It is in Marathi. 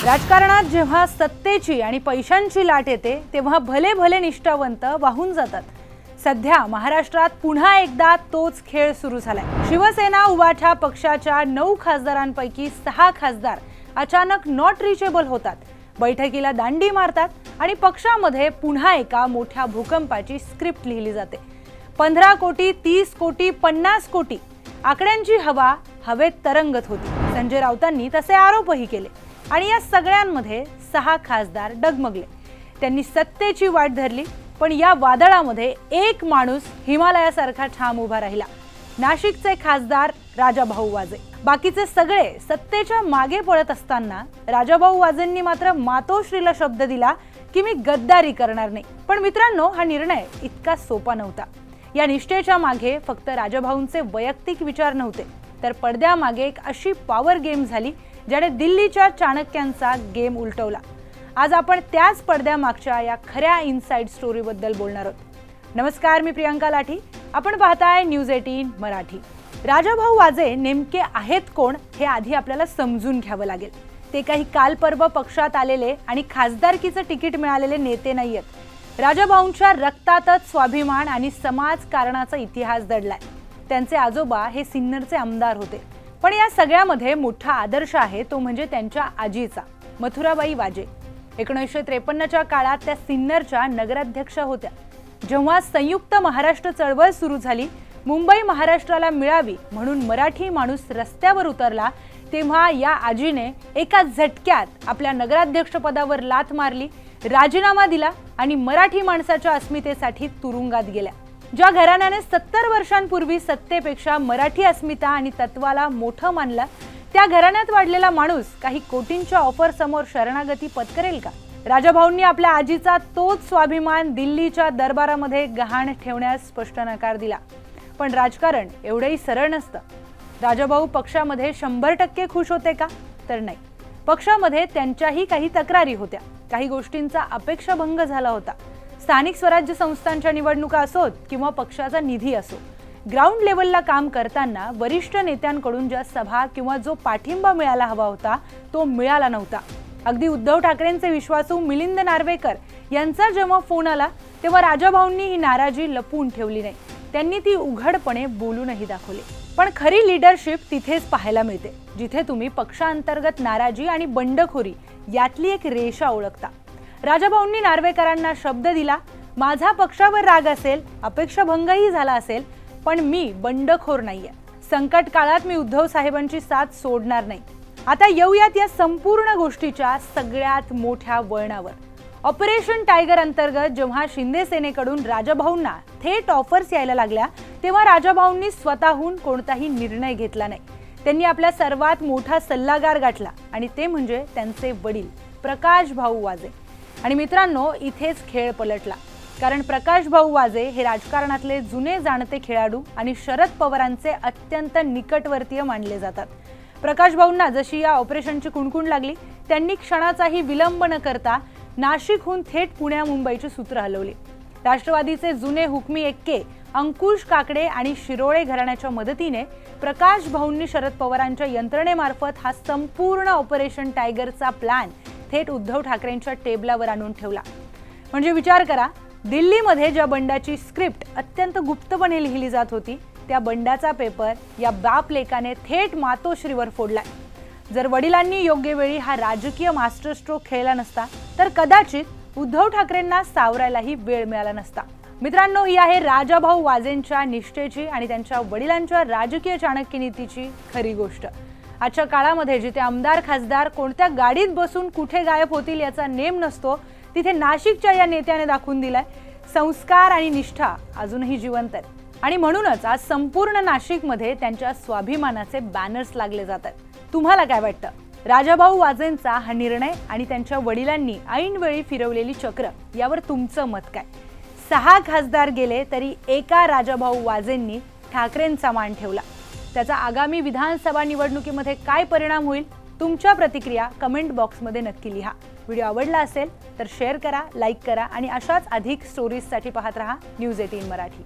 राजकारणात जेव्हा सत्तेची आणि पैशांची लाट येते तेव्हा भले भले निष्ठावंत वाहून जातात। सध्या महाराष्ट्रात पुन्हा एकदा तोच खेळ सुरू झालाय। शिवसेना उभाठा पक्षाच्या 9 खासदारांपैकी 6 खासदार अचानक नॉट रिचेबल होतात, बैठकीला दांडी मारतात आणि पक्षामध्ये पुन्हा एका मोठ्या भूकंपाची स्क्रिप्ट लिहिली जाते। 15 कोटी, 30 कोटी, 50 कोटी आकड्यांची हवा हवेत तरंगत होती। संजय राऊतांनी तसे आरोपही केले आणि या सगळ्यांमध्ये 6 खासदार डगमगले। त्यांनी सत्तेची वाट धरली, पण या वादळामध्ये एक माणूस हिमालयासारखा ठाम उभा राहिला, नाशिकचे खासदार राजाभाऊ वाजे। बाकीचे सगळे सत्तेच्या मागे पळत असताना राजाभाऊ वाजेंनी मात्र मातोश्रीला शब्द दिला की मी गद्दारी करणार नाही। पण मित्रांनो, हा निर्णय इतका सोपा नव्हता। या निष्ठेच्या मागे फक्त राजाभाऊंचे वैयक्तिक विचार नव्हते, तर पडद्यामागे एक अशी पॉवर गेम झाली ज्याने दिल्लीच्या चाणक्यांचा गेम उलटवला। आज आपण त्याच पडद्यामागच्या या खऱ्या इनसाइड स्टोरी बद्दल बोलणार आहोत। नमस्कार, मी प्रियांका लाठी, आपण पाहताय न्यूज 18 मराठी। राजाभाऊ वाजे नेमके आहेत कोण हे आधी आपल्याला समजून घ्यावं लागेल। ते काही कालपर्व पक्षात आलेले आणि खासदारकीचं तिकीट मिळालेले नेते नाहीयेत। राजाभाऊंच्या रक्तातच स्वाभिमान आणि समाजकारणाचा इतिहास दडलाय। त्यांचे आजोबा हे सिन्नरचे आमदार होते, पण या सगळ्यामध्ये मोठा आदर्श आहे तो म्हणजे त्यांच्या आजीचा, मथुराबाई वाजे। 1953च्या काळात त्या सिन्नरच्या नगराध्यक्ष होत्या। जेव्हा संयुक्त महाराष्ट्र चळवळ सुरू झाली, मुंबई महाराष्ट्राला मिळावी म्हणून मराठी माणूस रस्त्यावर उतरला, तेव्हा या आजीने एका झटक्यात आपल्या नगराध्यक्ष पदावर लाथ मारली, राजीनामा दिला आणि मराठी माणसाच्या अस्मितेसाठी तुरुंगात गेल्या। ज्या घराण्याने 70 वर्षांपूर्वी सत्तेपेक्षा मराठी अस्मिता आणि तत्वाला मोठं मानलं, त्या घराण्यात वाढलेला माणूस काही कोटींच्या ऑफर समोर शरणागती पत्करेल का? राजाभाऊंनी आपल्या आजीचा तोच स्वाभिमान दिल्लीच्या दरबारामध्ये गहाण ठेवण्यास स्पष्ट नकार दिला। पण राजकारण एवढंही सरळ नसतं। राजाभाऊ पक्षामध्ये 100% खुश होते का? तर नाही। पक्षामध्ये त्यांच्याही काही तक्रारी होत्या, काही गोष्टींचा अपेक्षाभंग झाला होता। स्थानिक स्वराज्य संस्थांच्या निवडणुका असोत किंवा पक्षाचा निधी असो, ग्राउंड लेवलला काम करताना वरिष्ठ नेत्यांकडून ज्या सभा किंवा जो पाठिंबा मिळायला हवा होता तो मिळाला नव्हता। अगदी उद्धव ठाकरेंचे विश्वासू मिलिंद नार्वेकर यांचा जेव्हा फोन आला तेव्हा राजाभाऊंनी ही नाराजी लपवून ठेवली नाही, त्यांनी ती उघडपणे बोलूनही दाखवली। पण खरी लीडरशिप तिथेच पाहायला मिळते जिथे तुम्ही पक्षांतर्गत नाराजी आणि बंडखोरी यातली एक रेषा ओळखता। राजाभाऊंनी नार्वेकरांना शब्द दिला, माझा पक्षावर राग असेल, अपेक्षाभंगही झाला असेल, पण मी बंडखोर नाहीये। संकट काळात मी उद्धव साहेबांची साथ सोडणार नाही। आता येऊयात या संपूर्ण गोष्टीच्या सगळ्यात मोठ्या वळणावर। ऑपरेशन टायगर अंतर्गत जेव्हा शिंदे सेनेकडून राजाभाऊंना थेट ऑफर्स यायला लागल्या, तेव्हा राजाभाऊंनी स्वतःहून कोणताही निर्णय घेतला नाही। त्यांनी आपला सर्वात मोठा सल्लागार गाठला आणि ते म्हणजे त्यांचे वडील प्रकाश भाऊ वाजे। आणि मित्रांनो, इथेच खेळ पलटला, कारण प्रकाश भाऊ वाजे हे राजकारणातले जुने जाणते खेळाडू आणि शरद पवारांचे अत्यंत निकटवर्तीय मानले जातात। प्रकाश भाऊंना जशी या ऑपरेशनची कुणकुण लागली, त्यांनी क्षणाचाही विलंब न करता नाशिकहून थेट पुण्या मुंबईची सूत्र हलवली। राष्ट्रवादीचे जुने हुकमी एक्के अंकुश काकडे आणि शिरोळे घराण्याच्या मदतीने प्रकाश भाऊंनी शरद पवारांच्या यंत्रणेमार्फत हा संपूर्ण ऑपरेशन टायगरचा प्लॅन थेट उद्धव ठाकरेंच्या टेबलावर आणून ठेवला। म्हणजे विचार करा, दिल्लीमध्ये ज्या बंडाची स्क्रिप्ट अत्यंत गुप्तपणे लिहिली जात होती, त्या बंडाचा पेपर या बाप लेकाने थेट मातोश्रीवर फोडलाय। जर वडिलांनी योग्य वेळी हा राजकीय मास्टर स्ट्रोक खेळला नसता, तर कदाचित उद्धव ठाकरेंना सावरायलाही वेळ मिळाला नसता। मित्रांनो, ही आहे राजाभाऊ वाजेंच्या निष्ठेची आणि त्यांच्या वडिलांच्या राजकीय चाणक्य नीतीची खरी गोष्ट। आजच्या काळामध्ये जिथे आमदार खासदार कोणत्या गाडीत बसून कुठे गायब होतील याचा नेम नसतो, तिथे नाशिकच्या या नेत्याने दाखवून दिलाय संस्कार आणि निष्ठा अजूनही जिवंत आहेत। आणि म्हणूनच आज संपूर्ण नाशिकमध्ये त्यांच्या स्वाभिमानाचे बॅनर्स लागले जातात। तुम्हाला काय वाटतं? राजाभाऊ वाजेंचा हा निर्णय आणि त्यांच्या वडिलांनी ऐनवेळी फिरवलेली चक्र यावर तुमचं मत काय? 6 खासदार गेले तरी एका राजाभाऊ वाजेंनी ठाकरेंचा मान ठेवला। त्याचा आगामी विधानसभा निवडणुकीमध्ये काय परिणाम होईल? तुमच्या प्रतिक्रिया कमेंट बॉक्समध्ये नक्की लिहा। व्हिडिओ आवडला असेल तर शेअर करा, लाईक करा आणि अशाच अधिक स्टोरीजसाठी पाहत रहा न्यूज 18 मराठी।